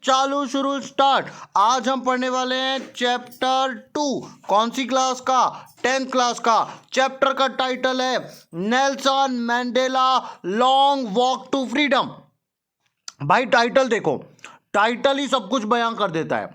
चालू शुरू स्टार्ट। आज हम पढ़ने वाले हैं चैप्टर 2। कौन सी क्लास का? 10th क्लास का। चैप्टर का टाइटल है Nelson Mandela long walk to freedom. भाई टाइटल देखो, टाइटल ही सब कुछ बयां कर देता है।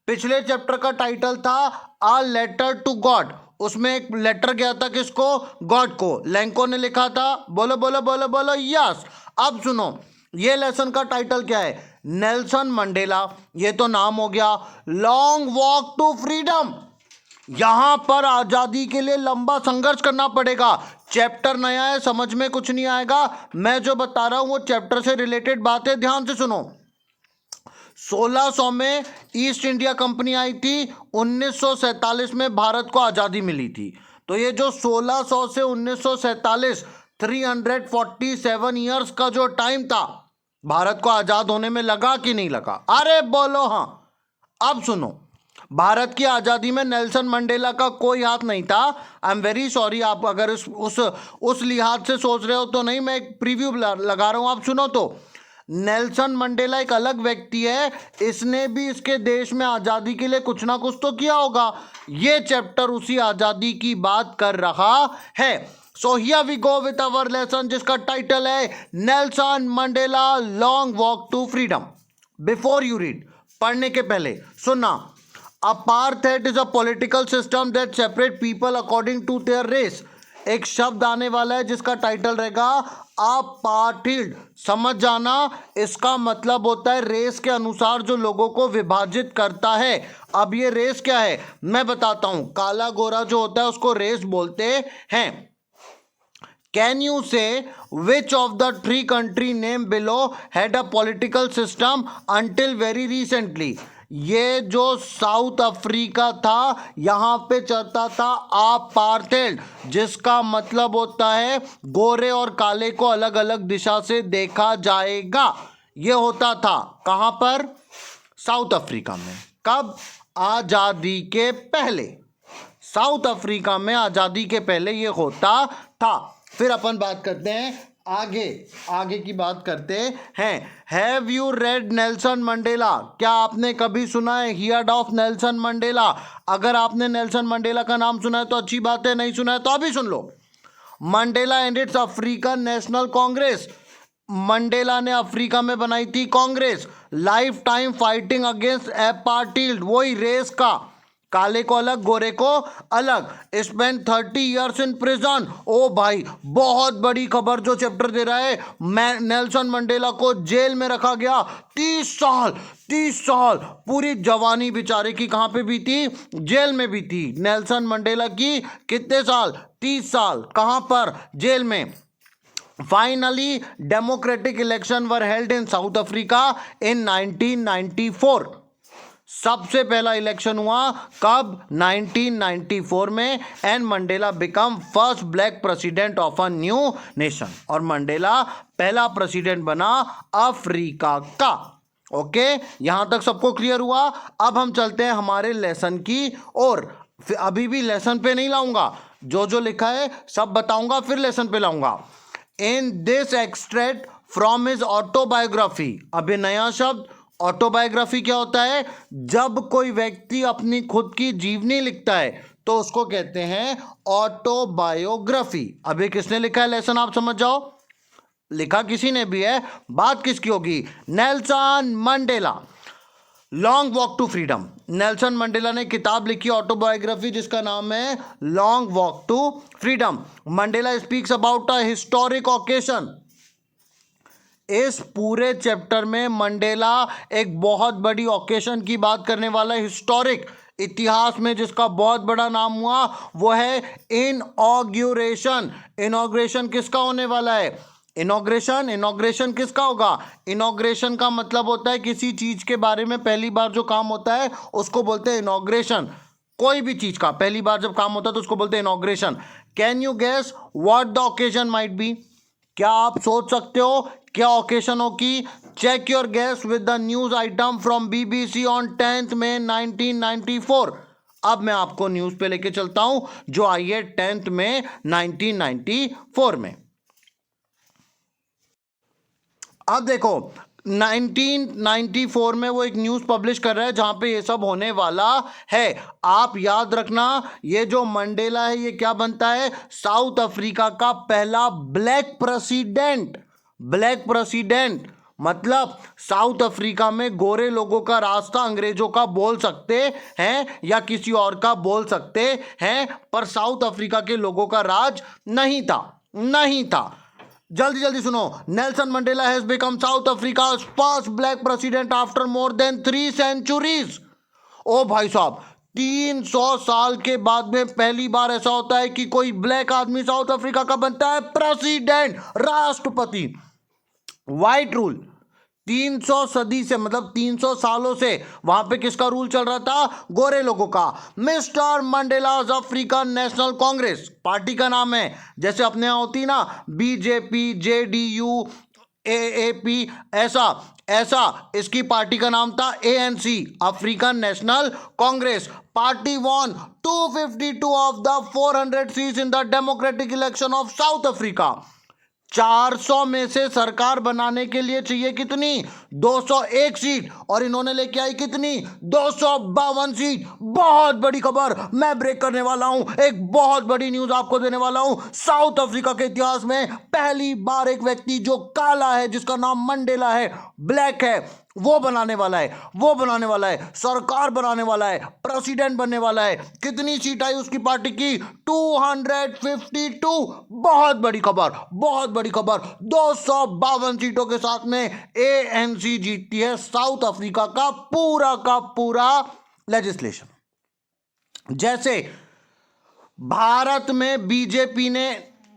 पिछले चैप्टर का टाइटल था अ लेटर टू गॉड। उसमें एक लेटर गया था किसको? गॉड को। लैंको ने लिखा था। बोलो बोलो बोलो बोलो यस। अब सुनो, ये लेसन का टाइटल क्या है? नेल्सन मंडेला, ये तो नाम हो गया। लॉन्ग वॉक टू फ्रीडम, यहां पर आजादी के लिए लंबा संघर्ष करना पड़ेगा। चैप्टर नया है, समझ में कुछ नहीं आएगा। मैं जो बता रहा हूं वो चैप्टर से रिलेटेड बात है, ध्यान से सुनो। 1600 में ईस्ट इंडिया कंपनी आई थी, 1947 में भारत को आजादी मिली थी। तो ये जो 1600 से 1947 347 ईयर्स का जो टाइम था, भारत को आजाद होने में लगा कि नहीं लगा? अरे बोलो हाँ। अब सुनो, भारत की आजादी में नेल्सन मंडेला का कोई हाथ नहीं था। आई एम वेरी सॉरी, आप अगर उस लिहाज से सोच रहे हो तो नहीं, मैं एक प्रीव्यू लगा रहा हूं। आप सुनो तो, नेल्सन मंडेला एक अलग व्यक्ति है, इसने भी इसके देश में आजादी के लिए कुछ ना कुछ तो किया होगा। ये चैप्टर उसी आजादी की बात कर रहा है। So here we go with our lesson, जिसका टाइटल है Nelson Mandela long walk to freedom. Before you read, पढ़ने के पहले सुनना। Apartheid is a political system that separate people according to their race. एक शब्द आने वाला है जिसका टाइटल रहेगा अपार्थाइड। समझ जाना, इसका मतलब होता है रेस के अनुसार जो लोगों को विभाजित करता है। अब ये रेस क्या है मैं बताता हूं। काला गोरा जो होता है उसको रेस बोलते हैं। Can you say which of the three country named below had a political system until very recently? ये जो साउथ अफ्रीका था, यहां पे चलता था अपार्थाइड, जिसका मतलब होता है गोरे और काले को अलग अलग दिशा से देखा जाएगा। ये होता था कहां पर? साउथ अफ्रीका में। कब? आजादी के पहले। साउथ अफ्रीका में आजादी के पहले ये होता था। फिर अपन बात करते हैं आगे की बात करते हैं। Have you read Nelson Mandela? क्या आपने कभी सुना है, हियर्ड ऑफ नेल्सन मंडेला? अगर आपने नेल्सन मंडेला का नाम सुना है तो अच्छी बात है, नहीं सुना है तो अभी सुन लो। Mandela and its African National Congress. Mandela ने अफ्रीका में बनाई थी Congress. Life time fighting against apartheid, वही रेस का, काले को अलग गोरे को अलग। Spend 30 years in prison. ओ भाई, बहुत बड़ी खबर जो चैप्टर दे रहा है। नेल्सन मंडेला को जेल में रखा गया 30 साल। पूरी जवानी बेचारे की कहां पे भी थी? जेल में भी थी। नेल्सन मंडेला की कितने साल? 30 साल। कहां पर? जेल में। Finally democratic election were held in south Africa in 1994। सबसे पहला इलेक्शन हुआ कब? 1994 में। And Mandela become first black president of a new nation. और मंडेला पहला प्रेसिडेंट बना अफ्रीका का। ओके, यहां तक सबको क्लियर हुआ? अब हम चलते हैं हमारे लेसन की और अभी भी लेसन पे नहीं लाऊंगा, जो जो लिखा है सब बताऊंगा, फिर लेसन पे लाऊंगा। In this extract from his autobiography. अभी नया शब्द, ऑटोबायोग्राफी क्या होता है? जब कोई व्यक्ति अपनी खुद की जीवनी लिखता है तो उसको कहते हैं ऑटोबायोग्राफी। अभी किसने लिखा है लेसन आप समझ जाओ। लिखा किसी ने भी है, बात किसकी होगी? Nelson Mandela long walk to freedom. Nelson Mandela ने किताब लिखी ऑटोबायोग्राफी जिसका नाम है long walk to freedom. Mandela speaks about a historic occasion. इस पूरे चैप्टर में मंडेला एक बहुत बड़ी ओकेशन की बात करने वाला है, हिस्टोरिक, इतिहास में जिसका बहुत बड़ा नाम हुआ, वो है इनॉग्रेशन। इनॉग्रेशन किसका होने वाला है? इनॉग्रेशन किसका होगा? इनॉग्रेशन का मतलब होता है किसी चीज के बारे में पहली बार जो काम होता है उसको बोलते हैं इनॉग्रेशन। कोई भी चीज का पहली बार जब काम होता है तो उसको बोलते हैं inauguration. Can you guess what the occasion might be? क्या आप सोच सकते हो क्या ओकेशन हो की? Check your guess with the news item from BBC on 10th May 1994। अब मैं आपको न्यूज पे लेके चलता हूं जो आई है 10th May 1994 में। अब देखो, 1994 में वो एक न्यूज़ पब्लिश कर रहा है जहां पे ये सब होने वाला है। आप याद रखना, ये जो मंडेला है ये क्या बनता है, साउथ अफ्रीका का पहला ब्लैक प्रेसिडेंट। ब्लैक प्रेसिडेंट मतलब साउथ अफ्रीका में गोरे लोगों का रास्ता अंग्रेजों का बोल सकते हैं या किसी और का बोल सकते हैं, पर साउथ अफ्रीका के लोगों का राज नहीं था, नहीं था। जल्दी जल्दी सुनो, Nelson Mandela has become South Africa's first black president after more than 3 centuries. ओ भाई साहब, 300 साल के बाद में पहली बार ऐसा होता है कि कोई ब्लैक आदमी साउथ अफ्रीका का बनता है प्रेसिडेंट, राष्ट्रपति। व्हाइट रूल 300 सदी से, मतलब 300 सालों से वहां पे किसका रूल चल रहा था, गोरे लोगों का। Mister Mandela's African National Congress party का नाम है, जैसे अपने यहाँ होती ना बीजेपी, जेडीयू, एएपी, ऐसा ऐसा इसकी पार्टी का नाम था ANC, African National Congress. Party won 252 of the 400 seats in the democratic election of South Africa. 400 में से सरकार बनाने के लिए चाहिए कितनी, 201 सीट, और इन्होंने लेके आई कितनी, 252 सीट। बहुत बड़ी खबर मैं ब्रेक करने वाला हूं, एक बहुत बड़ी न्यूज आपको देने वाला हूं। साउथ अफ्रीका के इतिहास में पहली बार एक व्यक्ति जो काला है, जिसका नाम मंडेला है, ब्लैक है, वो बनाने वाला है, वो बनाने वाला है, सरकार बनाने वाला है, प्रेसिडेंट बनने वाला है। कितनी सीट आई उसकी पार्टी की, 252। बहुत बड़ी खबर, बहुत बड़ी खबर। 252 सीटों के साथ में एएनसी जीतती है साउथ अफ्रीका का पूरा लेजिस्लेशन। जैसे भारत में बीजेपी ने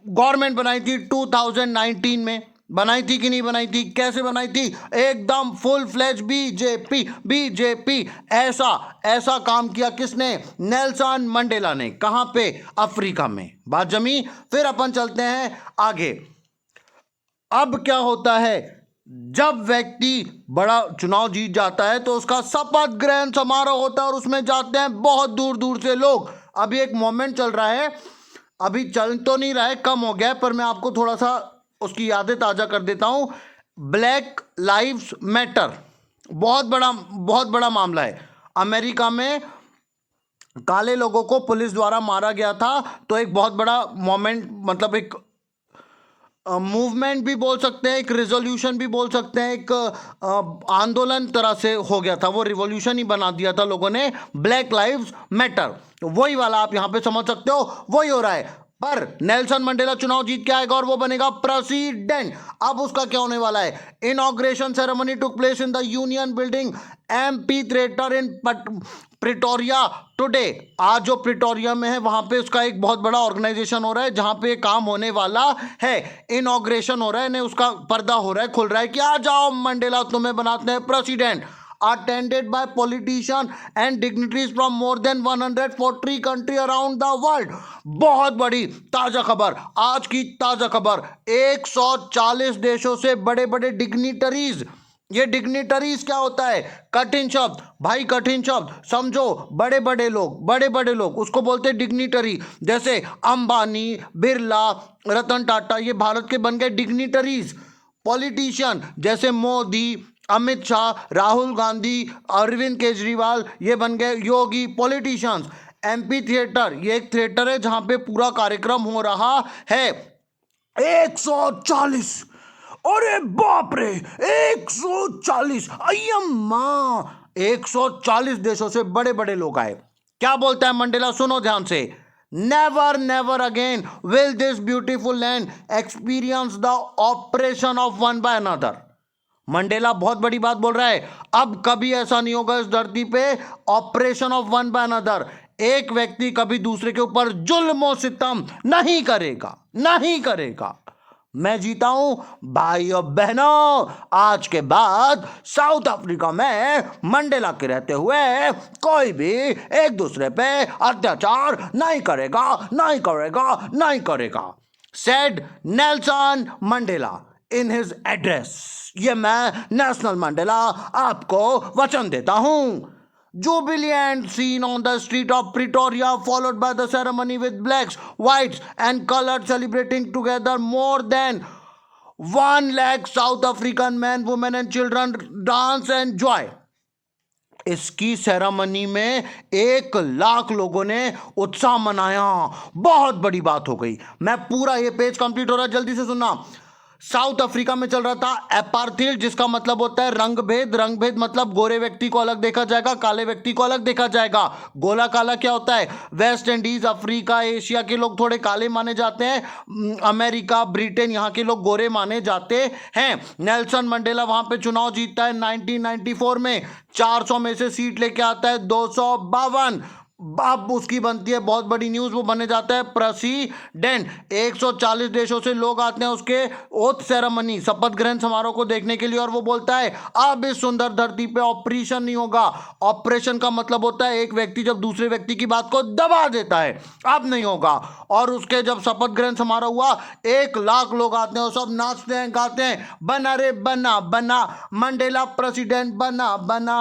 गवर्नमेंट बनाई थी 2019 में, बनाई थी कि नहीं बनाई थी, कैसे बनाई थी, एकदम फुल फ्लेज बीजेपी, बीजेपी। ऐसा ऐसा काम किया किसने, नेल्सन मंडेला ने। कहां पे, अफ्रीका में। बात जमी। फिर अपन चलते हैं आगे। अब क्या होता है, जब व्यक्ति बड़ा चुनाव जीत जाता है तो उसका शपथ ग्रहण समारोह होता है और उसमें जाते हैं बहुत दूर दूर से लोग। अभी एक मोमेंट चल रहा है, अभी चल तो नहीं रहा है, कम हो गया है, पर मैं आपको थोड़ा सा उसकी यादें ताज़ा कर देता हूं। ब्लैक लाइव्स मैटर बहुत बड़ा मामला है। अमेरिका में काले लोगों को पुलिस द्वारा मारा गया था, तो एक बहुत बड़ा मोमेंट, मतलब एक मूवमेंट भी बोल सकते हैं, एक रिजोल्यूशन भी बोल सकते हैं, एक आंदोलन तरह से हो गया था। वो रिवॉल्यूशन ही बना दिया था लोगों ने, ब्लैक लाइव्स मैटर। वही वाला आप यहां पे समझ सकते हो, वही हो रहा है। पर नेल्सन मंडेला चुनाव जीत के आएगा और वो बनेगा प्रेसिडेंट। अब उसका क्या होने वाला है, inauguration ceremony took place in the union building MP theatre in Pretoria today. आज जो प्रिटोरिया में है वहां पे उसका एक बहुत बड़ा ऑर्गेनाइजेशन हो रहा है जहां पे काम होने वाला है, इनॉग्रेशन हो रहा है, नहीं उसका पर्दा हो रहा है, खुल रहा है कि आ जाओ मंडेला, तुम्हें बनाते हैं president. Attended by politicians and dignitaries from more than 140 countries around the world। बहुत बड़ी ताजा खबर, आज की ताजा खबर, 140 देशों से बड़े बड़े डिग्निटरीज। ये डिग्निटरीज क्या होता है, कठिन शब्द भाई, कठिन शब्द समझो। बड़े बड़े लोग उसको बोलते हैं डिग्निटरी। जैसे अंबानी, बिरला, रतन टाटा, ये भारत के बन गए डिग्निटरीज। पॉलिटिशियन जैसे मोदी, अमित शाह, राहुल गांधी, अरविंद केजरीवाल, ये बन गए योगी, पॉलिटिशियंस। एमपी थिएटर, ये एक थिएटर है जहां पे पूरा कार्यक्रम हो रहा है। 140, अरे बाप रे, 140, अय्यम्मा, 140 देशों से बड़े बड़े लोग आए। क्या बोलता है मंडेला, सुनो ध्यान से। Never again will this beautiful land experience the oppression of one by another. Mandela बहुत बड़ी बात बोल रहा है, अब कभी ऐसा नहीं होगा इस धरती पे, operation of one by another. एक व्यक्ति कभी दूसरे के ऊपर जुल्म सितम नहीं करेगा, नहीं करेगा। मैं जीता हूं भाइयों बहनों, आज के बाद साउथ अफ्रीका में मंडेला के रहते हुए कोई भी एक दूसरे पे अत्याचार नहीं करेगा, नहीं करेगा, नहीं करेगा। Said Nelson Mandela in his address. ये मैं नेशनल मंडेला आपको वचन देता हूं। Jubilant scene on the street of Pretoria, followed by the ceremony with blacks, whites and colored celebrating together more than 1 lakh south African man women and children dance and enjoy. इसकी ceremony में 1 लाख लोगों ने उत्साह मनाया। बहुत बड़ी बात हो गई। मैं पूरा ये पेज कंप्लीट हो रहा है, जल्दी से सुनना। साउथ अफ्रीका में चल रहा था एपार्थीड, जिसका मतलब होता है रंग भेद। रंग भेद मतलब गोरे व्यक्ति को अलग देखा जाएगा, काले व्यक्ति को अलग देखा जाएगा। गोला काला क्या होता है? वेस्ट इंडीज, अफ्रीका, एशिया के लोग थोड़े काले माने जाते हैं। अमेरिका, ब्रिटेन, यहाँ के लोग गोरे माने जाते हैं। नेल्सन मंडेला वहां पे चुनाव जीतता है 1994 में। 400 में से सीट लेके आता है 252। अब उसकी बनती है बहुत बड़ी न्यूज, वो बने जाता है प्रेसिडेंट। 140 देशों से लोग आते हैं उसके ओथ सेरेमनी, शपथ ग्रहण समारोह को देखने के लिए। और वो बोलता है अब इस सुंदर धरती पे ऑपरेशन नहीं होगा। ऑपरेशन का मतलब होता है एक व्यक्ति जब दूसरे व्यक्ति की बात को दबा देता है, अब नहीं होगा। और उसके जब शपथ ग्रहण समारोह हुआ, 1 लाख लोग आते हैं और सब नाचते हैं, गाते हैं, बना रे बना बना, मंडेला प्रेसिडेंट बना बना।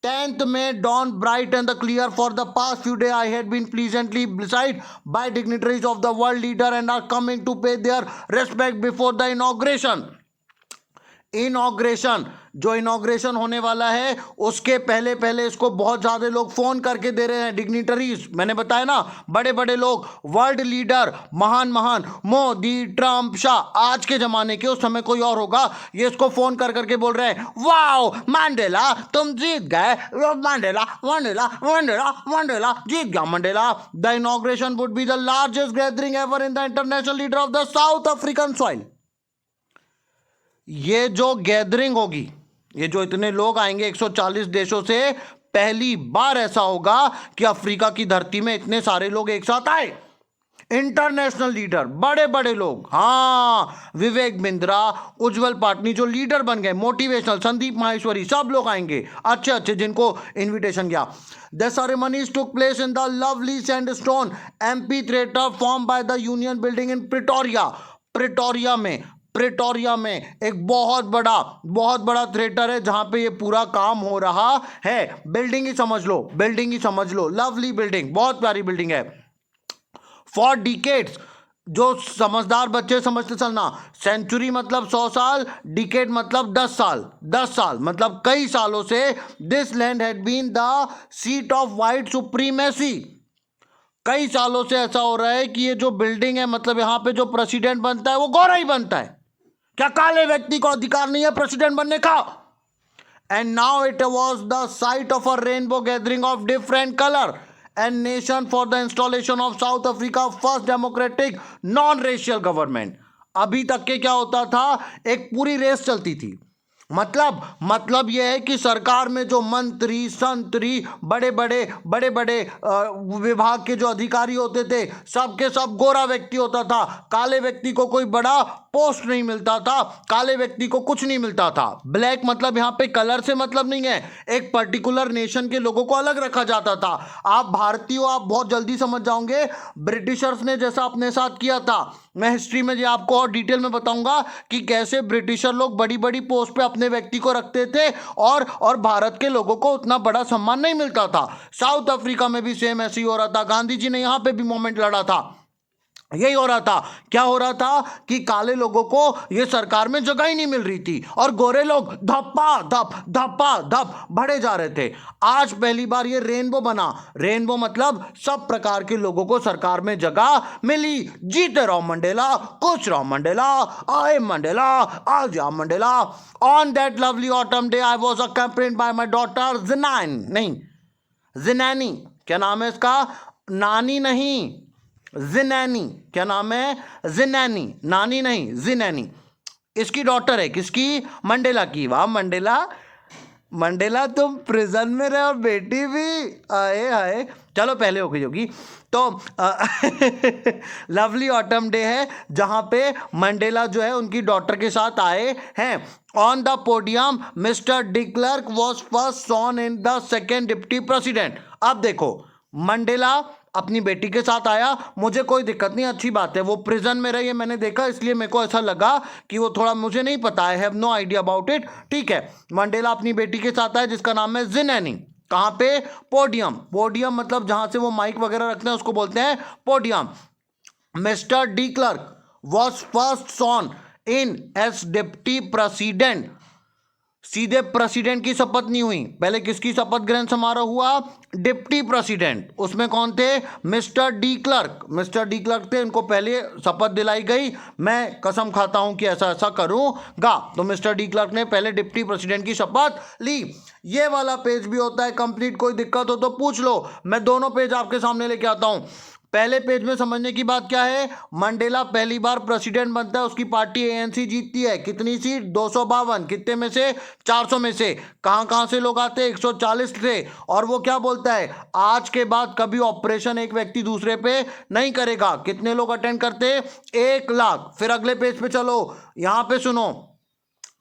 10th May dawned bright and clear. For the past few days I had been pleasantly blessed by dignitaries of the world leader and are coming to pay their respect before the inauguration. Inauguration, जो inauguration होने वाला है उसके पहले पहले इसको बहुत ज़्यादा लोग फ़ोन करके दे रहे हैं। डिग्निटरीज, मैंने बताया ना, बड़े बड़े लोग, वर्ल्ड लीडर, महान महान, मोदी, ट्रम्प, शाह, आज के ज़माने के, उस समय कोई और होगा, ये इसको फ़ोन कर करके बोल रहे हैं वाओ मंडेला तुम जीत गए, मंडेला मंडेला मंडेला मंडेला जीत गया Mandela. The inauguration would be the largest gathering ever in the international leader of the south African soil. ये जो गैदरिंग होगी, ये जो इतने लोग आएंगे 140 देशों से, पहली बार ऐसा होगा कि अफ्रीका की धरती में इतने सारे लोग एक साथ आए। इंटरनेशनल लीडर, बड़े बड़े लोग, हाँ, विवेक बिंद्रा, उज्जवल पाटनी जो लीडर बन गए, मोटिवेशनल, संदीप माहेश्वरी, सब लोग आएंगे अच्छे अच्छे जिनको इनविटेशन गया। The ceremonies took place in the lovely sandstone amphitheater formed by the Union Building in Pretoria. Pretoria में एक बहुत बड़ा थिएटर है जहां पे ये पूरा काम हो रहा है। बिल्डिंग ही समझ लो, लवली बिल्डिंग, बहुत प्यारी बिल्डिंग है। फॉर डिकेड्स, जो समझदार बच्चे समझते चलना, सेंचुरी मतलब 100 साल, डिकेड मतलब 10 साल, 10 साल मतलब कई सालों से this land had been the seat of white supremacy. कई सालों से ऐसा हो रहा है कि ये जो बिल्डिंग है, मतलब यहाँ पे जो प्रेसिडेंट बनता है वो गोरा ही बनता है। क्या काले व्यक्ति को अधिकार नहीं है प्रेसिडेंट बनने का? And now it was the site of a rainbow gathering of different colour and nation for the installation of South Africa first democratic non racial government. अभी तक के क्या होता था, एक पूरी रेस चलती थी। मतलब यह है कि सरकार में जो मंत्री, संतरी, बड़े बड़े विभाग के जो अधिकारी होते थे, सब के सब गोरा व्यक्ति होता था। काले व्यक्ति को कोई बड़ा पोस्ट नहीं मिलता था, काले व्यक्ति को कुछ नहीं मिलता था। ब्लैक मतलब यहाँ पे कलर से मतलब नहीं है, एक पर्टिकुलर नेशन के लोगों को अलग रखा जाता था। आप भारतीय हो, आप बहुत जल्दी समझ जाओगे। ब्रिटिशर्स ने जैसा अपने साथ किया था, मैं हिस्ट्री में ये आपको और डिटेल में बताऊंगा कि कैसे ब्रिटिशर लोग बड़ी बड़ी पोस्ट पे अपने व्यक्ति को रखते थे और भारत के लोगों को उतना बड़ा सम्मान नहीं मिलता था। साउथ अफ्रीका में भी सेम ऐसे ही हो रहा था। गांधी जी ने यहाँ पे भी मूवमेंट लड़ा था, यही हो रहा था। क्या हो रहा था कि काले लोगों को ये सरकार में जगह ही नहीं मिल रही थी और गोरे लोग धप्पा धप बढ़े जा रहे थे। आज पहली बार ये रेनबो बना। रेनबो मतलब सब प्रकार के लोगों को सरकार में जगह मिली। जीते रहो मंडेला, खुश रहो मंडेला, आए मंडेला, आ जा Mandela. On that lovely autumn day I was accompanied by my daughter Zenani. क्या नाम है इसका? नानी नहीं, जिनैनी। क्या नाम है? जिनैनी, नानी नहीं, जिनैनी। इसकी डॉटर है, किसकी? मंडेला की। वाह मंडेला तुम प्रिजन में रहे और बेटी भी, आए हाय। चलो पहले हो गई होगी तो लवली ऑटम डे है जहां पे मंडेला जो है उनकी डॉटर के साथ आए हैं। On the podium Mister de Klerk was first sworn in the second deputy president. अब देखो, मंडेला अपनी बेटी के साथ आया, मुझे कोई दिक्कत नहीं, अच्छी बात है। वो प्रिजन में रही है, मैंने देखा, इसलिए मेरे को ऐसा लगा कि वो थोड़ा, मुझे नहीं पता, I have no idea about it. ठीक है, मंडेला अपनी बेटी के साथ आया जिसका नाम है जिनैनी। कहाँ पे? पोडियम मतलब जहां से वो माइक वगैरह रखते हैं उसको बोलते हैं podium. Mister de Klerk was first sworn in as deputy president. सीधे प्रेसिडेंट की शपथ नहीं हुई, पहले किसकी शपथ ग्रहण समारोह हुआ? Deputy president. उसमें कौन थे? Mister de clerk. Mister de clerk थे, उनको पहले शपथ दिलाई गई, मैं कसम खाता हूं कि ऐसा ऐसा करूंगा। तो मिस्टर डी क्लर्क ने पहले डिप्टी प्रेसिडेंट की शपथ ली। ये वाला पेज भी होता है कंप्लीट, कोई दिक्कत हो तो पूछ लो, मैं दोनों पेज आपके सामने लेके आता हूं। पहले पेज में समझने की बात क्या है? मंडेला पहली बार प्रेसिडेंट बनता है, उसकी पार्टी एएनसी जीतती है। कितनी सीट? 252। कितने में से? 400 में से। कहां कहां से लोग आते हैं? 140 से। और वो क्या बोलता है? आज के बाद कभी ऑपरेशन एक व्यक्ति दूसरे पे नहीं करेगा। कितने लोग अटेंड करते? 1 लाख। फिर अगले पेज पे चलो, यहां पे सुनो,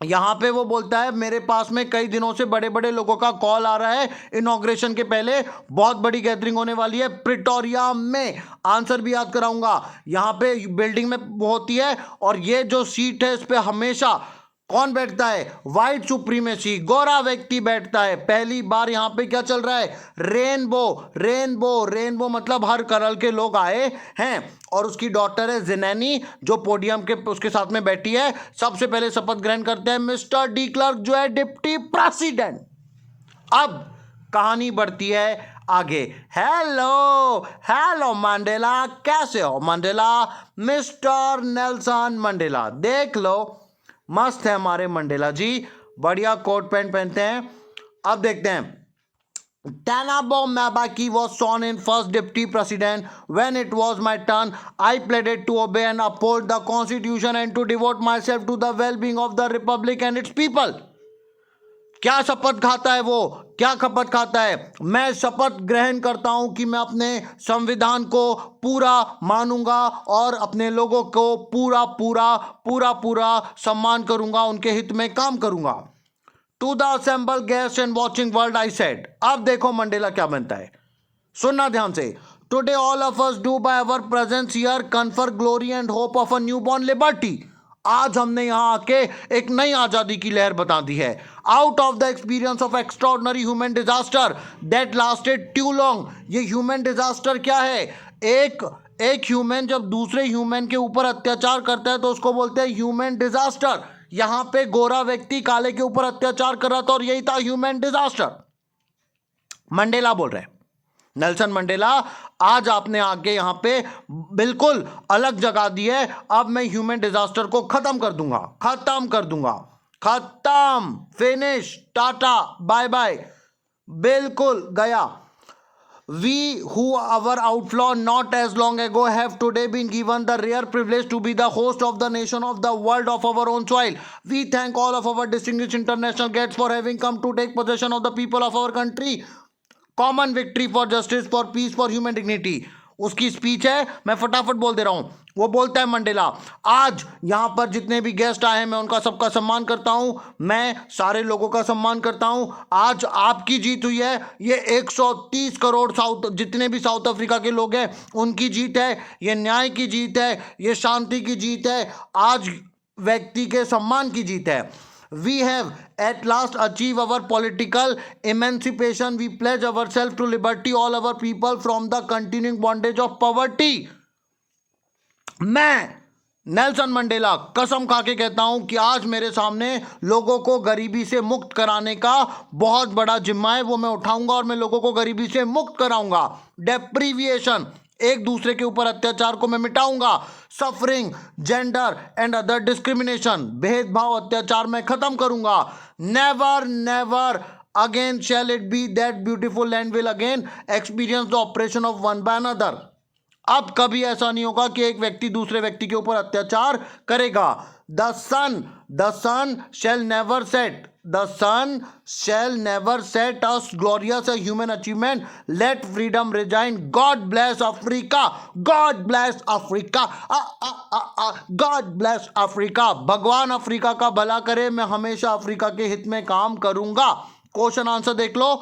यहां पे वो बोलता है मेरे पास में कई दिनों से बड़े बड़े लोगों का कॉल आ रहा है, इनॉग्रेशन के पहले बहुत बड़ी गैदरिंग होने वाली है प्रिटोरिया में। आंसर भी याद कराऊंगा। यहां पे बिल्डिंग में होती है, और ये जो सीट है इस पे हमेशा कौन बैठता है? व्हाइट सुप्रीमेसी, गोरा व्यक्ति बैठता है। पहली बार यहां पे क्या चल रहा है? रेनबो। रेनबो, रेनबो मतलब हर कलर के लोग आए हैं। और उसकी डॉटर है जिनैनी, जो पोडियम के उसके साथ में बैठी है। सबसे पहले शपथ ग्रहण करते हैं मिस्टर डी क्लर्क, जो है डिप्टी प्रेसिडेंट। अब कहानी बढ़ती है आगे। हेलो हेलो मंडेला, कैसे हो मंडेला? मिस्टर नेल्सन मंडेला, देख लो, मस्त है हमारे मंडेला जी, बढ़िया कोट पैंट पहनते हैं। अब देखते हैं। Tanabo Mabaki was sworn in first deputy president. When it was my turn, I pledged to obey and uphold the constitution and to devote myself to the well-being of the republic and its people. क्या शपथ खाता है वो? क्या शपथ खाता है? मैं शपथ ग्रहण करता हूं कि मैं अपने संविधान को पूरा मानूंगा और अपने लोगों को पूरा पूरा पूरा पूरा सम्मान करूंगा, उनके हित में काम करूंगा। To the assemble guest and watching world I said. अब देखो मंडेला क्या बनता है, सुनना ध्यान से। Today all of us do by our presence here confer glory and hope of a new born liberty. आज हमने यहां आके एक नई आजादी की लहर बता दी है। Out of the experience of extraordinary human disaster that lasted too long. ये ह्यूमन डिजास्टर क्या है? एक ह्यूमन जब दूसरे ह्यूमन के ऊपर अत्याचार करता है तो उसको बोलते हैं ह्यूमन डिजास्टर। यहां पे गोरा व्यक्ति काले के ऊपर अत्याचार कर रहा था और यही था ह्यूमन डिजास्टर। मंडेला बोल रहे हैं, नेल्सन मंडेला, आज आपने आके यहां पे बिल्कुल अलग जगह दी है। अब मैं ह्यूमन डिजास्टर को खत्म कर दूंगा, खत्म कर दूंगा, खत्म, फिनिश, टाटा, बाय बाय, बिल्कुल गया। We who our outlaw not as long ago have today been given the rare privilege to be the host of the nation of the world of our own soil. We thank all of our distinguished international guests for having come to take possession of the people of our country. Common victory for justice, for peace, for human dignity. उसकी speech है, मैं फटाफट बोल दे रहा हूं। वो बोलता है मंडेला, आज यहां पर जितने भी गेस्ट आए हैं मैं उनका सबका सम्मान करता हूं, मैं सारे लोगों का सम्मान करता हूं। आज आपकी जीत हुई है, ये 130 करोड़ साउथ जितने भी साउथ अफ्रीका के लोग हैं उनकी जीत है, ये न्याय की जीत है, ये शांति की जीत है, आज व्यक्ति के सम्मान की जीत है। We have at last achieved our political emancipation. We pledge ourselves to liberty all our people from the continuing bondage of poverty. मैं नेल्सन मंडेला कसम खा के कहता हूं कि आज मेरे सामने लोगों को गरीबी से मुक्त कराने का बहुत बड़ा जिम्मा है, वो मैं उठाऊंगा और मैं लोगों को गरीबी से मुक्त कराऊंगा। डेप्रीविएशन, एक दूसरे के ऊपर अत्याचार को मैं मिटाऊंगा। Suffering, gender and other discrimination, भेदभाव, अत्याचार मैं खत्म करूंगा। Never never again shall it be that beautiful land will again experience the oppression of one by another. अब कभी ऐसा नहीं होगा कि एक व्यक्ति दूसरे व्यक्ति के ऊपर अत्याचार करेगा। The sun shall never set, the sun shall never set us glorious a human achievement. Let freedom resign. God bless Africa. God bless Africa. God bless Africa. भगवान अफ्रीका का भला करे, मैं हमेशा अफ्रीका के हित में काम करूंगा। क्वेश्चन आंसर देख लो,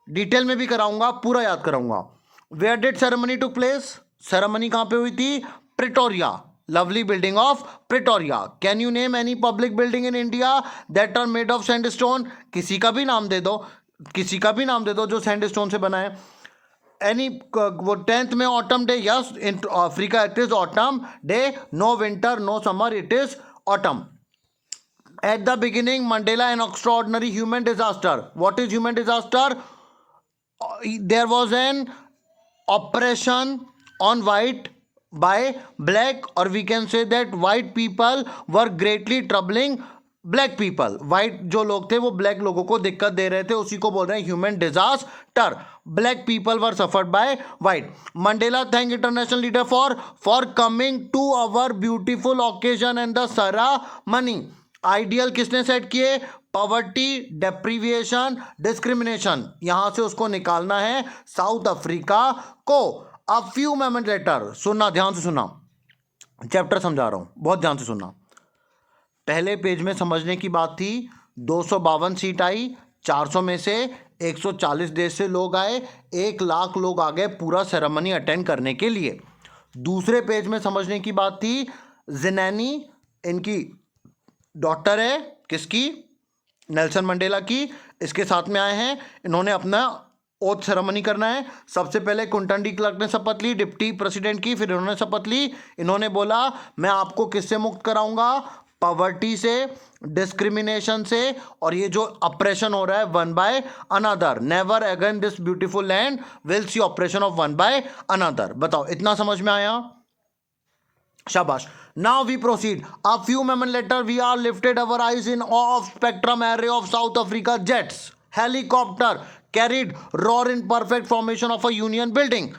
डिटेल में भी कराऊंगा, पूरा याद कराऊंगा। Where did ceremony took place? Ceremony कहां पे हुई थी? Pretoria, lovely building of Pretoria. Can you name any public building in India that are made of sandstone? किसी का भी नाम दे दो, किसी का भी नाम दे दो जो सैंडस्टोन से बना है। एनी वो 10th में autumn day, yes in Africa it is autumn day, no winter no summer, it is autumn. At the beginning, Mandela an extraordinary human disaster. What is human disaster? There was an oppression on white by black, or we can say that white people were greatly troubling black people. White जो लोग थे वो black लोगों को दिक्कत दे रहे थे, उसी को बोल रहे हैं human disaster. Black people were suffered by white. Mandela thank international leader for coming to our beautiful occasion and the ceremony. Ideal किसने सेट किए? Poverty, deprivation, discrimination. यहां से उसको निकालना है साउथ अफ्रीका को. अ फ्यू मोमेंट लेटर, सुनना ध्यान से सुनना, चैप्टर समझा रहा हूं, बहुत ध्यान से सुनना. पहले पेज में समझने की बात थी 252 सीट आई, 400 में से 140 देश से लोग आए, 1 लाख लोग आ गए पूरा सेरेमनी अटेंड करने के लिए. दूसरे पेज में समझने की बात थी जिनैनी, इनकी डॉटर है, किसकी? नेल्सन मंडेला की. इसके साथ में आए हैं, इन्होंने अपना ओथ सेरेमनी करना है. सबसे पहले कुंटन डी क्लर्क ने शपथ ली डिप्टी प्रेसिडेंट की, फिर इन्होंने शपथ ली. इन्होंने बोला मैं आपको किससे मुक्त कराऊंगा? पॉवर्टी से, डिस्क्रिमिनेशन से, और ये जो ऑपरेशन हो रहा है one by another. Never again this beautiful land will see operation of one by another. बताओ इतना समझ में आया? शाबाश. Now we proceed. A few moments later, we are lifted our eyes in awe of spectrum array of South Africa jets. Helicopter carried roar in perfect formation of a union building.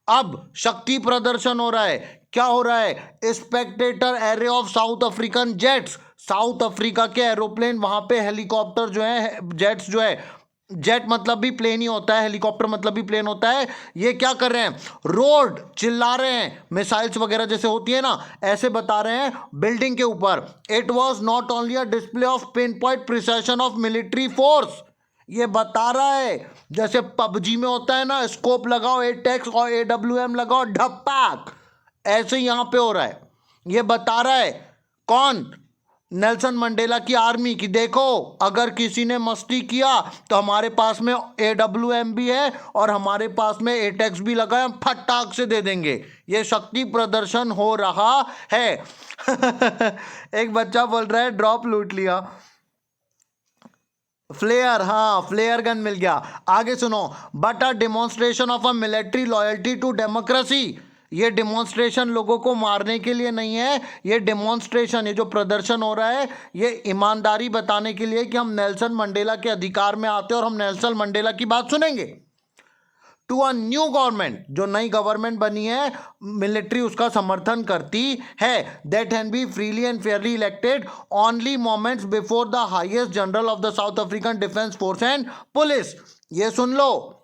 अब शक्ति प्रदर्शन हो रहा है. क्या हो रहा है? Spectator array of south African jets. South Africa के एरोप्लेन, वहां पे हेलीकॉप्टर जो है, जेट्स जो है, जेट मतलब भी प्लेन ही होता है, हेलीकॉप्टर मतलब भी प्लेन होता है. ये क्या कर रहे हैं? रोड, चिल्ला रहे हैं, मिसाइल्स वगैरह जैसे होती है ना, ऐसे बता रहे हैं बिल्डिंग के ऊपर. It was not only a display of pin point precision of military force. ये बता रहा है जैसे पबजी में होता है ना, स्कोप लगाओ, एटेक्स और AWM लगाओ, ढप्पाक, ऐसे यहां पे हो रहा है. ये बता रहा है कौन? नेल्सन मंडेला की आर्मी की. देखो अगर किसी ने मस्ती किया तो हमारे पास में AWM भी है और हमारे पास में एटेक्स भी लगा है, फटाक से दे देंगे. ये शक्ति प्रदर्शन हो रहा है. एक बच्चा बोल रहा है ड्रॉप लूट लिया. फ्लेयर, हाँ फ्लेयर गन मिल गया. आगे सुनो. But a demonstration of a military loyalty to democracy. ये डेमोन्स्ट्रेशन लोगों को मारने के लिए नहीं है. ये डेमोन्स्ट्रेशन, ये जो प्रदर्शन हो रहा है, ये ईमानदारी बताने के लिए कि हम नेल्सन मंडेला के अधिकार में आते हैं और हम नेल्सन मंडेला की बात सुनेंगे. टू अ न्यू गवर्नमेंट, जो नई गवर्नमेंट बनी है, मिलिट्री उसका समर्थन करती है. That can be freely and Fairlie elected only moments before the highest general of the south African defence force and police. ये सुन लो,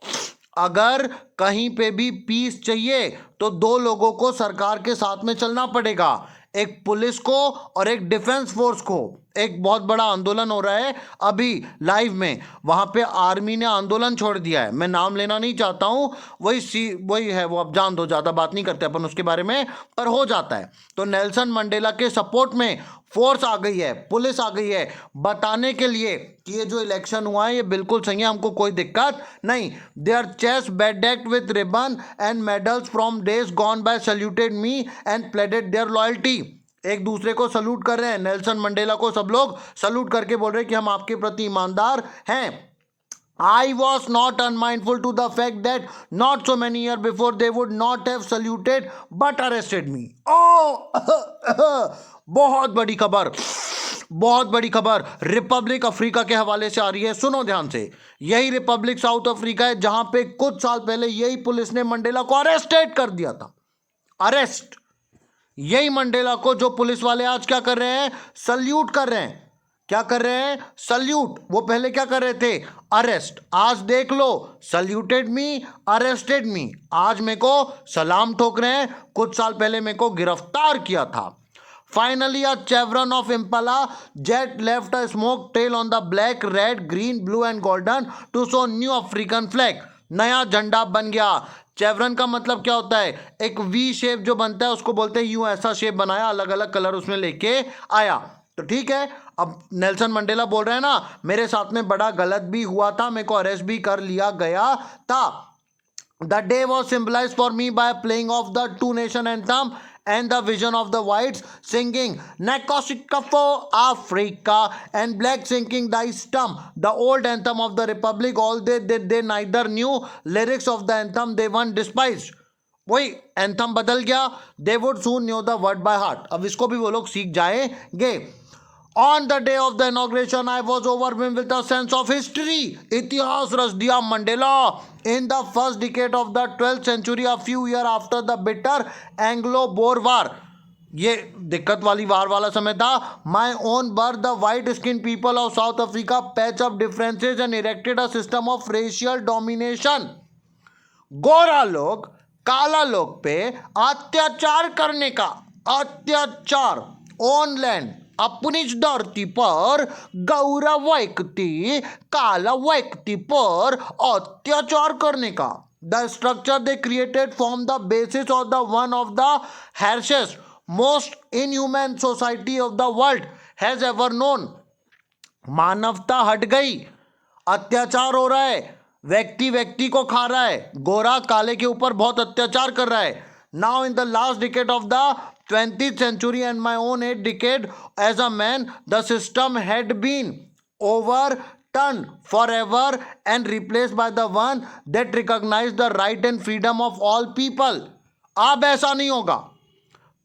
अगर कहीं पे भी पीस चाहिए तो 2 लोगों को सरकार के साथ में चलना पड़ेगा, एक पुलिस को और एक डिफेंस फोर्स को. एक बहुत बड़ा आंदोलन हो रहा है अभी लाइव में, वहां पे आर्मी ने आंदोलन छोड़ दिया है. मैं नाम लेना नहीं चाहता हूं, वही है वो, अब जान दो, ज़्यादा बात नहीं करते अपन उसके बारे में, पर हो जाता है. तो नेल्सन मंडेला के सपोर्ट में फोर्स आ गई है, पुलिस आ गई है, बताने के लिए कि ये जो इलेक्शन हुआ है ये बिल्कुल सही है, हमको कोई दिक्कत नहीं. Their chest bedecked with ribbon and medals from days gone by saluted me and pledged their loyalty. एक दूसरे को सल्यूट कर रहे हैं, नेल्सन मंडेला को सब लोग सल्यूट करके बोल रहे हैं कि हम आपके प्रति ईमानदार हैं. I was not unmindful to the fact that not so many years before they would not have saluted but arrested me. Oh, बहुत बड़ी खबर, बहुत बड़ी खबर रिपब्लिक अफ्रीका के हवाले से आ रही है. सुनो ध्यान से. यही रिपब्लिक साउथ अफ्रीका है जहां पे कुछ साल पहले यही पुलिस ने मंडेला को अरेस्टेड कर दिया था. अरेस्ट. यही मंडेला को जो पुलिस वाले आज क्या कर रहे हैं? सल्यूट कर रहे हैं. क्या कर रहे हैं? सल्यूट. वो पहले क्या कर रहे थे? अरेस्ट. आज देख लो, सल्यूटेड मी, अरेस्टेड मी. आज मेरे को सलाम ठोक रहे हैं, कुछ साल पहले मेरे को गिरफ्तार किया था. Finally, a chevron of Impala jet left a smoke trail on the black, red, green, blue and golden to show new African flag. नया झंडा बन गया. चेवरन का मतलब क्या होता है? एक वी शेप जो बनता है उसको बोलते हैं. यूं ऐसा शेप बनाया, अलग अलग कलर उसमें लेके आया. तो ठीक है, अब नेल्सन मंडेला बोल रहे हैं ना, मेरे साथ में बड़ा गलत भी हुआ था, मेरे को अरेस्ट भी कर लिया गया था. The day was symbolized for me by playing of the two nation anthem and the vision of the whites singing Nakosika for Africa and black singing thy stump, the old anthem of the republic. All they neither knew lyrics of the anthem, they one despised. वही anthem बदल गया, they would soon new the word by heart, अब इसको भी वो लोग सीख जाएंगे. On the day of the inauguration, I was overwhelmed with a sense of history. इतिहास रच दिया Mandela. In the first decade of the 12th century, a few years after the bitter Anglo-Boer War, ये दिक्कत वाली वार वाला समय था. My own birth, the white-skinned people of South Africa patched up differences and erected a system of racial domination. गोरा लोग काला लोग पे अत्याचार करने का, अत्याचार ऑन लैंड, अपनी धरती पर गौरा व्यक्ति काला व्यक्ति पर अत्याचार करने का. The structure they created form the basis of the one of the harshest, most inhuman society of the world has ever known. मानवता हट गई, अत्याचार हो रहा है, व्यक्ति व्यक्ति को खा रहा है, गोरा काले के ऊपर बहुत अत्याचार कर रहा है. Now in the last decade of the 20th century and my own 8th decade as a man, the system had been overturned forever and replaced by the one that recognized the right and freedom of all people. अब ऐसा नहीं होगा.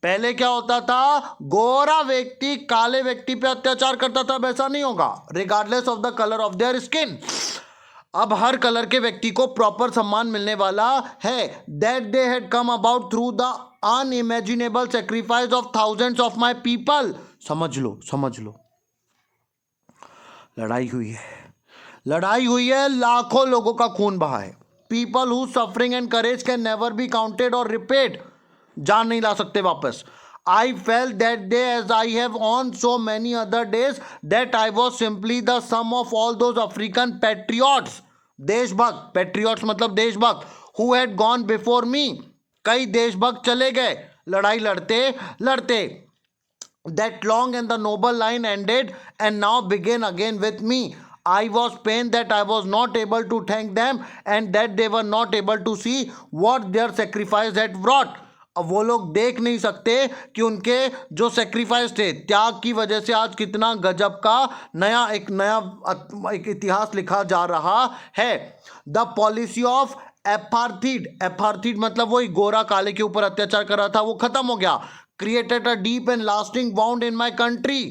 पहले क्या होता था, गोरा व्यक्ति काले व्यक्ति पे अत्याचार करता था, अब ऐसा नहीं होगा, regardless of the colour of their skin. अब हर कलर के व्यक्ति को प्रॉपर सम्मान मिलने वाला है. That they had come about through the unimaginable sacrifice of thousands of my people. समझ लो समझ लो, लड़ाई हुई है, लड़ाई हुई है, लाखों लोगों का खून बहा है. People who suffering and courage can never be counted और रिपेड, जान नहीं ला सकते वापस. I felt that day as I have on so many other days that I was simply the sum of all those African patriots, देशभक्त, patriots मतलब देशभक्त, who had gone before me. कई देशभक्त चले गए लड़ाई लड़ते लड़ते. That long and the noble line ended and now began again with me. I was pained that I was not able to thank them and that they were not able to see what their sacrifice had brought. अब वो लोग देख नहीं सकते कि उनके जो sacrifice थे, त्याग की वजह से आज कितना गजब का नया एक इतिहास लिखा जा रहा है. द पॉलिसी ऑफ एपार्थीड, एपार्थीड मतलब वही गोरा काले के ऊपर अत्याचार कर रहा था, वो खत्म हो गया. Created a deep and lasting bound in my country.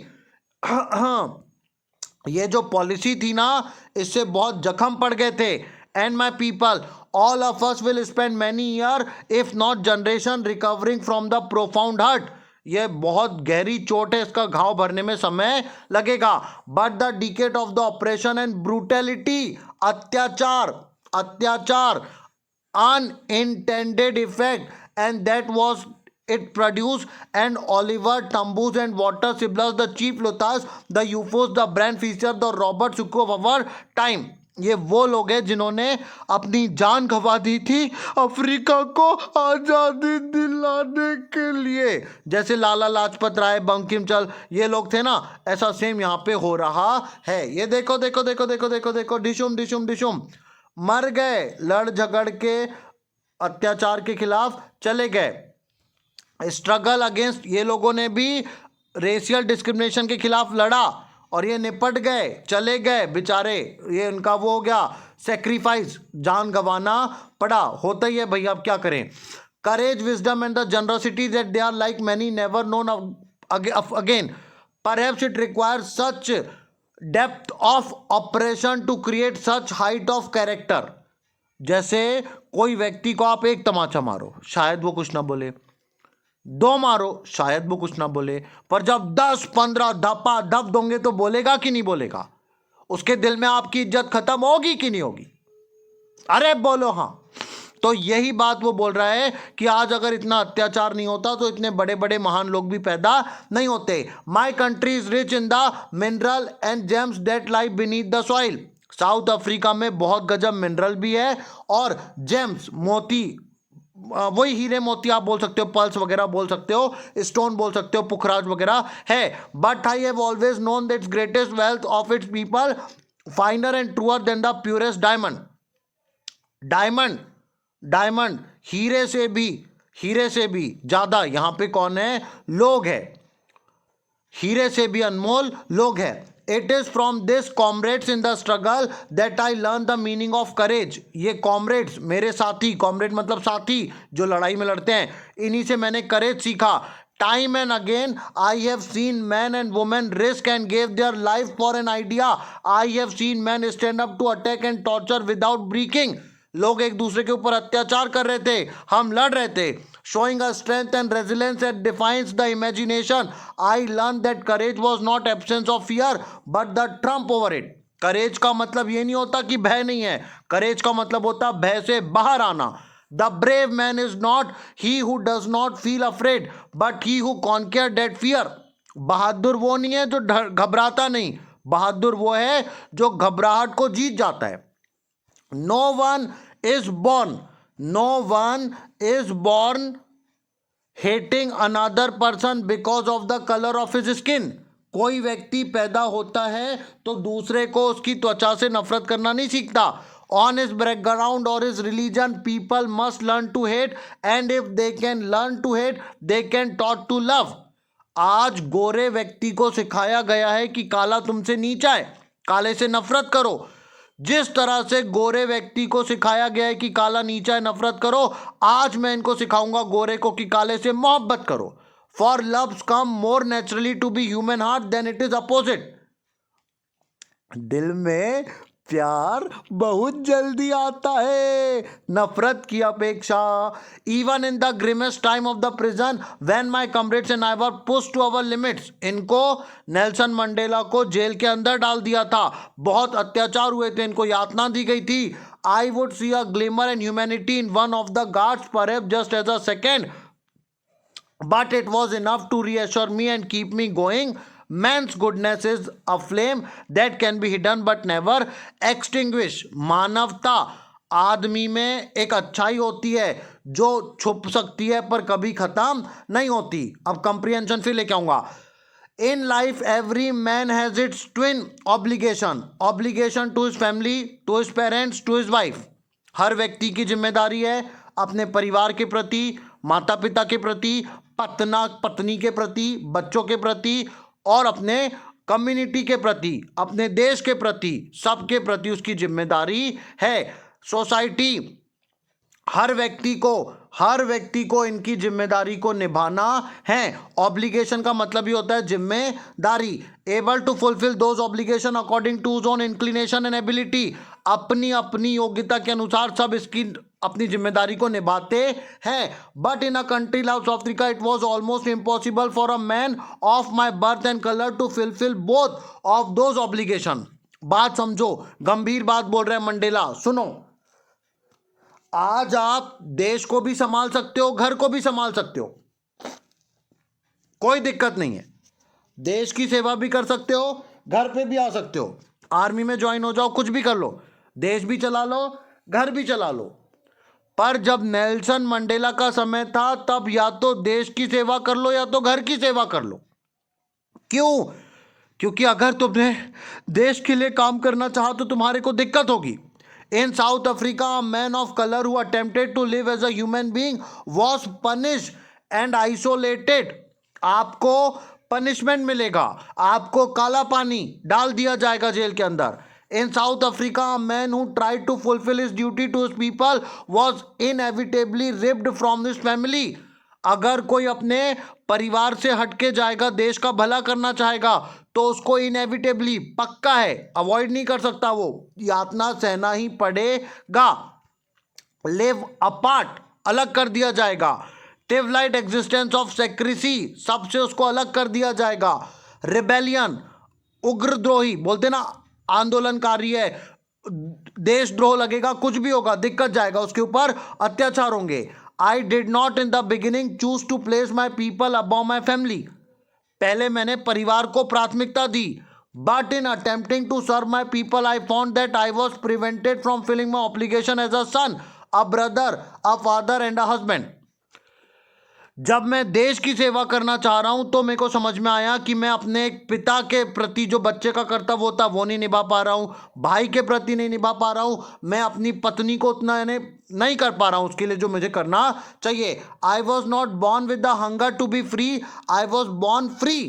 ये जो पॉलिसी थी ना, इससे बहुत जख्म पड़ गए थे. And my people, all of us will spend many years if not generation recovering from the profound hurt. ये बहुत गहरी चोट है, इसका घाव भरने में समय लगेगा. But the decade of the operation and brutality, अत्याचार अत्याचार, unintended effect and that was it produced, and Oliver Tambus and Walter Siblas, the chief Luthers, the UFOs, the Brand Fisher, the Robert Succo of our time. ये वो लोग हैं जिन्होंने अपनी जान गंवा दी थी अफ्रीका को आज़ादी दिलाने के लिए. जैसे लाला लाजपत राय, बंकिम चंद्र, ये लोग थे ना, ऐसा सेम यहाँ पे हो रहा है. ये देखो देखो देखो देखो देखो देखो, डिशुम डिशुम डिशुम, मर गए लड़ झगड़ के, अत्याचार के खिलाफ चले गए. स्ट्रगल अगेंस्ट, ये लोगों ने भी रेशियल डिस्क्रिमिनेशन के खिलाफ लड़ा और ये निपट गए, चले गए बेचारे, ये उनका वो हो गया सेक्रीफाइस, जान गंवाना पड़ा. होता ही है भैया, अब क्या करें. Courage, wisdom and the generosity that they are like many never known again. Perhaps it requires such depth of oppression to create such height of character. जैसे कोई व्यक्ति को आप एक तमाचा मारो, शायद वो कुछ ना बोले, दो मारो, शायद वो कुछ ना बोले, पर जब 10-15 धपा धप दोगे तो बोलेगा कि नहीं बोलेगा. उसके दिल में आपकी इज्जत खत्म होगी कि नहीं होगी? अरे बोलो हाँ. तो यही बात वो बोल रहा है कि आज अगर इतना अत्याचार नहीं होता तो इतने बड़े बड़े महान लोग भी पैदा नहीं होते. My country is rich in the mineral and James that lie beneath the soil. South Africa में बहुत गजब मिनरल भी है और जेम्स, मोती, वही हीरे मोती आप बोल सकते हो, पल्स वगैरह बोल सकते हो, स्टोन बोल सकते हो, पुखराज वगैरह है. But I have always known that's greatest wealth of its people finer and truer than the purest diamond. Diamond, diamond हीरे से भी, हीरे से भी ज्यादा, यहां पे कौन है? लोग है। हीरे से भी अनमोल लोग है। It is from this comrades in the struggle that I learn the meaning of courage. ये कॉमरेड्स, मेरे साथी, कॉमरेड मतलब साथी जो लड़ाई में लड़ते हैं, इन्हीं से मैंने करेज सीखा। Time and again I have seen man and women risk and gave their life for an idea. I have seen man stand up to attack and torture without breaking. लोग एक दूसरे के ऊपर अत्याचार कर रहे थे, हम लड़ रहे थे। Showing a strength and resilience that defines the imagination. I learned that courage was not absence of fear, but the trump over it. करेज का मतलब ये नहीं होता कि भय नहीं है, करेज का मतलब होता भय से बाहर आना। The brave man is not he who does not feel afraid, but he who conquer that fear. बहादुर वो नहीं है जो घबराता नहीं, बहादुर वो है जो घबराहट को जीत जाता है। No one is born, no one is born hating another person because of the color of his skin. कोई व्यक्ति पैदा होता है तो दूसरे को उसकी त्वचा से नफरत करना नहीं सीखता। On his background or his religion, people must learn to hate, and if they can learn to hate, they can taught to love. आज गोरे व्यक्ति को सिखाया गया है कि काला तुमसे नीचा है, काले से नफरत करो। जिस तरह से गोरे व्यक्ति को सिखाया गया है कि काला नीचा है, नफरत करो, आज मैं इनको सिखाऊंगा गोरे को कि काले से मोहब्बत करो। For loves come more naturally to be human heart than it is opposite. दिल में प्यार बहुत जल्दी आता है नफरत की अपेक्षा। Even in the grimmest time of the prison when my comrades and I were pushed to our limits. इनको नेल्सन मंडेला को जेल के अंदर डाल दिया था, बहुत अत्याचार हुए थे, इनको यातना दी गई थी। I would see a glimmer and humanity in one of the guards perhaps just as a second, but it was enough to reassure me and keep me going. Man's goodness is a flame that can be hidden but never extinguished. मानवता, आदमी में एक अच्छाई होती है जो छुप सकती है पर कभी खत्म नहीं होती। अब कंप्रीहेंशन फिर लेके आऊंगा। In life, every man has its twin obligation. Obligation to his family, to his parents, to his wife. हर व्यक्ति की जिम्मेदारी है अपने परिवार के प्रति, माता पिता के प्रति, पत्नी के प्रति, बच्चों के प्रति और अपने कम्युनिटी के प्रति, अपने देश के प्रति, सबके प्रति उसकी जिम्मेदारी है। सोसाइटी, हर व्यक्ति को इनकी जिम्मेदारी को निभाना है। ऑब्लिगेशन का मतलब ही होता है जिम्मेदारी। Able to fulfil those obligation according to own inclination and ability. अपनी अपनी योग्यता के अनुसार सब इसकी अपनी जिम्मेदारी को निभाते हैं। But in a country like South Africa it was almost impossible for a man of my birth and colour to fulfil both of those obligation. बात समझो, गंभीर बात बोल रहे हैं मंडेला, सुनो। आज आप देश को भी संभाल सकते हो, घर को भी संभाल सकते हो, कोई दिक्कत नहीं है। देश की सेवा भी कर सकते हो, घर पे भी आ सकते हो, आर्मी में ज्वाइन हो जाओ, कुछ भी कर लो, देश भी चला लो, घर भी चला लो। पर जब नेल्सन मंडेला का समय था तब या तो देश की सेवा कर लो या तो घर की सेवा कर लो। क्यों? क्योंकि अगर तुमने देश के लिए काम करना चाहा तो तुम्हारे को दिक्कत होगी। In South Africa, a man of color who attempted to live as a human being was punished and isolated. आपको पनिशमेंट मिलेगा, आपको काला पानी डाल दिया जाएगा जेल के अंदर। In South Africa, a man who tried to fulfill his duty to his people was inevitably ripped from his family. अगर कोई अपने परिवार से हटके जाएगा, देश का भला करना चाहेगा तो उसको इनएविटेबली, पक्का है, अवॉइड नहीं कर सकता, वो यातना सहना ही पड़ेगा। लिव अपार्ट, अलग कर दिया जाएगा। टिव लाइट एग्जिस्टेंस ऑफ सेक्रेसी, सबसे उसको अलग कर दिया जाएगा। रिबेलियन, उग्रद्रोही, बोलते ना आंदोलनकारी है, देशद्रोह लगेगा, कुछ भी होगा, दिक्कत जाएगा, उसके ऊपर अत्याचार होंगे। I did not in the beginning choose to place my people above my family. पहले मैंने परिवार को प्राथमिकता दी। But in attempting to serve my people I found that I was prevented from filling my obligation as a son, a brother, a father and a husband. जब मैं देश की सेवा करना चाह रहा हूं तो मेरे को समझ में आया कि मैं अपने एक पिता के प्रति जो बच्चे का कर्तव्य होता वो नहीं निभा पा रहा हूं, भाई के प्रति नहीं निभा पा रहा हूं, मैं अपनी पत्नी को उतना नहीं कर पा रहा हूं उसके लिए जो मुझे करना चाहिए। I was not born with the hunger to be free, I was born free.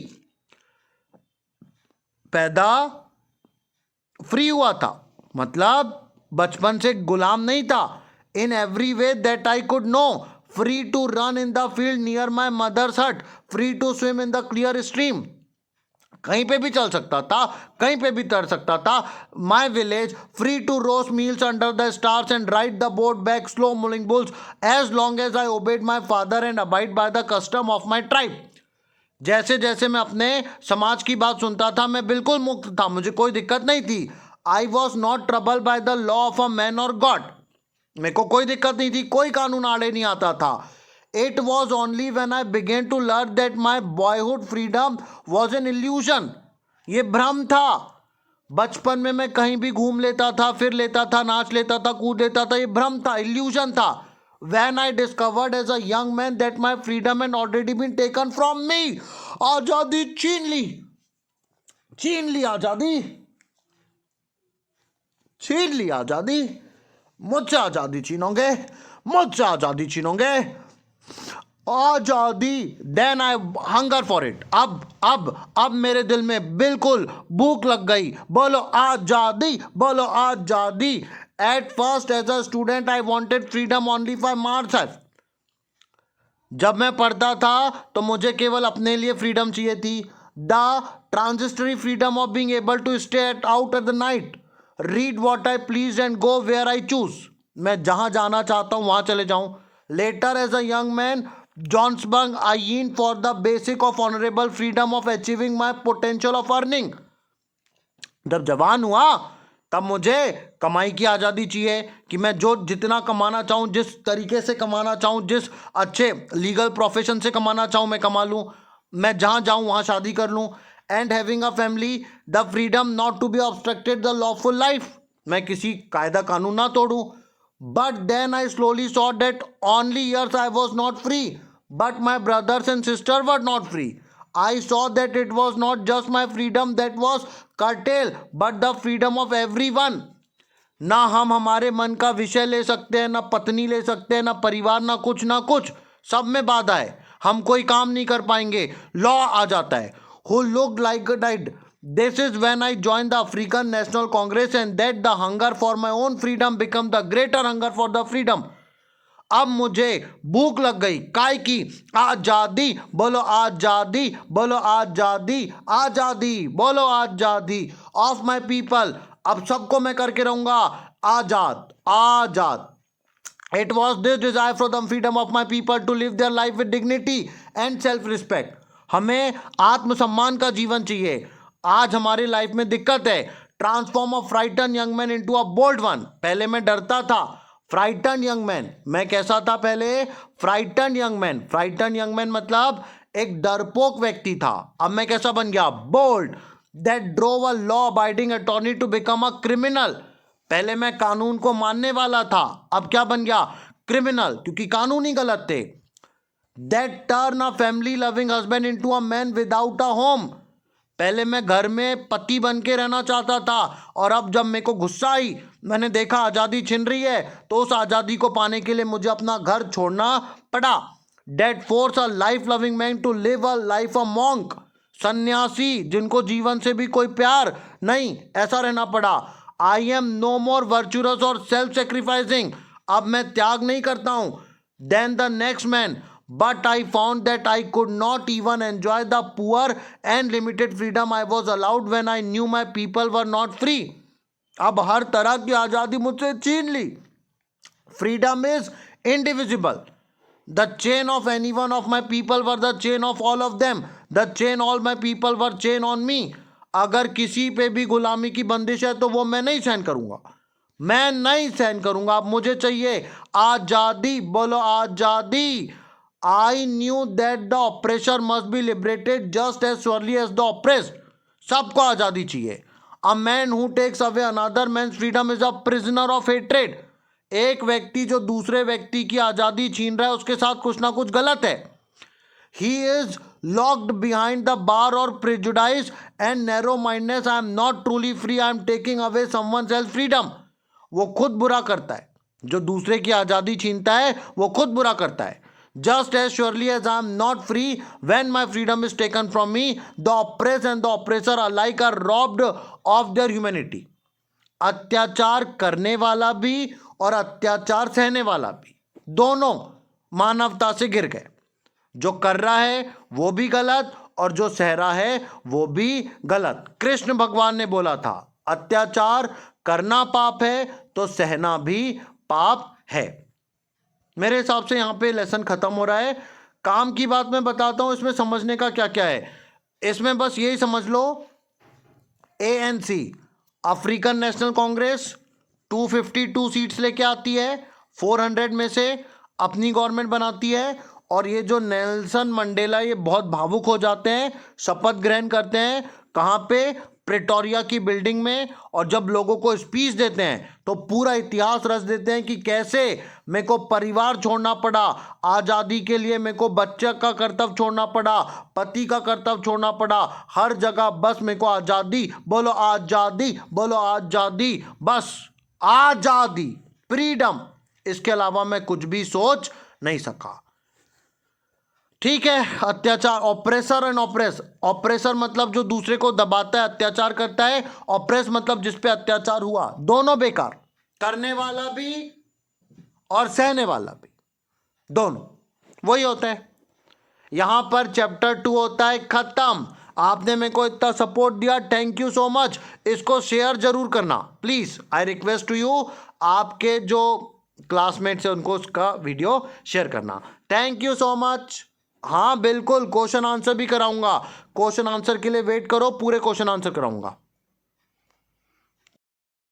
पैदा फ्री हुआ था, मतलब बचपन से गुलाम नहीं था। In every way that I could know, free to run in the field near my mother's hut, free to swim in the clear stream. कहीं पे भी चल सकता था, कहीं पे भी तैर सकता था। My village, free to roast meals under the stars and ride the boat back slow moving bulls as long as I obeyed my father and abide by the custom of my tribe. जैसे जैसे मैं अपने समाज की बात सुनता था मैं बिल्कुल मुक्त था, मुझे कोई दिक्कत नहीं थी। आई was not trouble by the law of a man और गॉड, मेरे को कोई दिक्कत नहीं थी, कोई कानून आड़े नहीं आता था। It was only when I began to learn that my boyhood freedom was an illusion, ये भ्रम था। बचपन में मैं कहीं भी घूम लेता था, फिर लेता था, नाच लेता था, कूद लेता था, ये भ्रम था, इल्यूजन था। When I discovered as a young man that my freedom had already been taken from me, आजादी छीन ली, छीन ली आजादी, छीन ली आजादी, मुझसे आजादी छीनोगे, मुझसे आजादी छीनोगे, आजादी। Then I hunger for it, अब मेरे दिल में बिल्कुल भूख लग गई। बोलो आजादी, बोलो आजादी। At first as a student I wanted freedom only for myself, जब मैं पढ़ता था तो मुझे केवल अपने लिए फ्रीडम चाहिए थी। The transitory freedom of being able to stay out at the night, read what I please and go where I choose, मैं जहां जाना चाहता हूं वहां चले जाऊं। Later as a young man Johannesburg I yearn for the basic of honourable freedom of achieving my potential of earning, जब जवान हुआ तब मुझे कमाई की आज़ादी चाहिए कि मैं जो जितना कमाना चाहूँ, जिस तरीके से कमाना चाहूँ, जिस अच्छे लीगल प्रोफेशन से कमाना चाहूँ मैं कमा लूँ, मैं जहाँ जाऊँ वहाँ शादी कर लूँ। And having a family, the freedom not to be obstructed the lawful life, मैं किसी कायदा कानून ना तोड़ूँ। But then I slowly saw that only years I was not free, but my brothers and sister were not free. I saw that it was not just my freedom that was curtailed, but the freedom of everyone. ना हम हमारे मन का विषय ले सकते हैं, ना पत्नी ले सकते हैं, ना परिवार, ना कुछ ना कुछ, सब में बाधा है, हम कोई काम नहीं कर पाएंगे, लॉ आ जाता है। Who looked like a died. This is when I joined the African National Congress and that the hunger for my own freedom became the greater hunger for the freedom. अब मुझे भूख लग गई, काय की आजादी, बोलो आजादी, बोलो आजादी, आजादी, बोलो आजादी ऑफ माई पीपल, अब सबको मैं करके रहूंगा आजाद, आजाद। It was this desire for the freedom of my people to live their life with dignity and self respect, हमें आत्मसम्मान का जीवन चाहिए। आज हमारी लाइफ में दिक्कत है, transform a frightened young man into a bold one. पहले मैं डरता था, फ्राइटन यंग मैन, मैं कैसा था पहले, frighten young man, frighten young man मतलब एक डरपोक व्यक्ति था। अब मैं कैसा बन गया, bold, that drove a law abiding attorney to become a criminal. पहले मैं कानून को मानने वाला था, अब क्या बन गया, क्रिमिनल, क्योंकि कानून ही गलत थे। That turn a family loving husband into a man without a home, पहले मैं घर में पति बन के रहना चाहता था और अब जब मेरे को गुस्सा आई, मैंने देखा आज़ादी छिन रही है, तो उस आज़ादी को पाने के लिए मुझे अपना घर छोड़ना पड़ा। That forced a life loving man to live a life a monk, सन्यासी जिनको जीवन से भी कोई प्यार नहीं, ऐसा रहना पड़ा। I am no more virtuous और सेल्फ सेक्रीफाइसिंग, अब मैं त्याग नहीं करता हूँ than the next man, but I found that I could not even enjoy the poor and limited freedom I was allowed when I knew my people were not free. अब हर तरह की आज़ादी मुझसे छीन ली। Freedom is indivisible. The chain of any one of my people were the chain of all of them. The chain all my people were chain on me. अगर किसी पे भी गुलामी की बंदिश है तो वो मैं नहीं सहन करूँगा, मैं नहीं सहन करूँगा। अब मुझे चाहिए आज़ादी, बोलो आज़ादी। I knew that the oppressor must be liberated just as surely as the oppressed. सबको आज़ादी चाहिए। A man who takes away another man's freedom is a prisoner of hatred. एक व्यक्ति जो दूसरे व्यक्ति की आज़ादी छीन रहा है उसके साथ कुछ ना कुछ गलत है। he is locked behind the bar or prejudice and narrow mindedness. I am not truly free, I am taking away someone else's freedom. वो खुद बुरा करता है, जो दूसरे की आज़ादी छीनता है वो खुद बुरा करता है. Just as surely as I am not free when my freedom is taken from me, the oppressed and the oppressor alike are robbed of their humanity. अत्याचार करने वाला भी और अत्याचार सहने वाला भी दोनों मानवता से गिर गए. जो कर रहा है वो भी गलत और जो सह रहा है वो भी गलत. कृष्ण भगवान ने बोला था अत्याचार करना पाप है तो सहना भी पाप है. मेरे हिसाब से यहाँ पे लेसन खत्म हो रहा है. काम की बात मैं बताता हूँ, इसमें समझने का क्या क्या है. इसमें बस यही समझ लो, ANC African National Congress 252 seats लेके आती है, 400 में से अपनी गवर्नमेंट बनाती है. और ये जो नेल्सन मंडेला ये बहुत भावुक हो जाते हैं, शपथ ग्रहण करते हैं कहाँ पे, प्रेटोरिया की बिल्डिंग में. और जब लोगों को स्पीच देते हैं तो पूरा इतिहास रच देते हैं कि कैसे मेरे को परिवार छोड़ना पड़ा आज़ादी के लिए, मेरे को बच्चे का कर्तव्य छोड़ना पड़ा, पति का कर्तव्य छोड़ना पड़ा, हर जगह बस मेरे को आज़ादी, बोलो आज़ादी, बोलो आज़ादी, बस आज़ादी, फ्रीडम, इसके अलावा मैं कुछ भी सोच नहीं सका. ठीक है. अत्याचार, ऑपरेसर एंड ऑपरेस. ऑपरेसर मतलब जो दूसरे को दबाता है, अत्याचार करता है. ऑपरेस मतलब जिस पे अत्याचार हुआ. दोनों बेकार, करने वाला भी और सहने वाला भी, दोनों वही होता है. यहां पर चैप्टर 2 होता है खत्म. आपने मेरे को इतना सपोर्ट दिया, थैंक यू सो मच. इसको शेयर जरूर करना please, I request to you. आपके जो क्लासमेट्स हैं उनको उसका वीडियो शेयर करना. Thank you so much. हाँ बिल्कुल, क्वेश्चन आंसर भी कराऊंगा. क्वेश्चन आंसर के लिए वेट करो, पूरे क्वेश्चन आंसर कराऊंगा.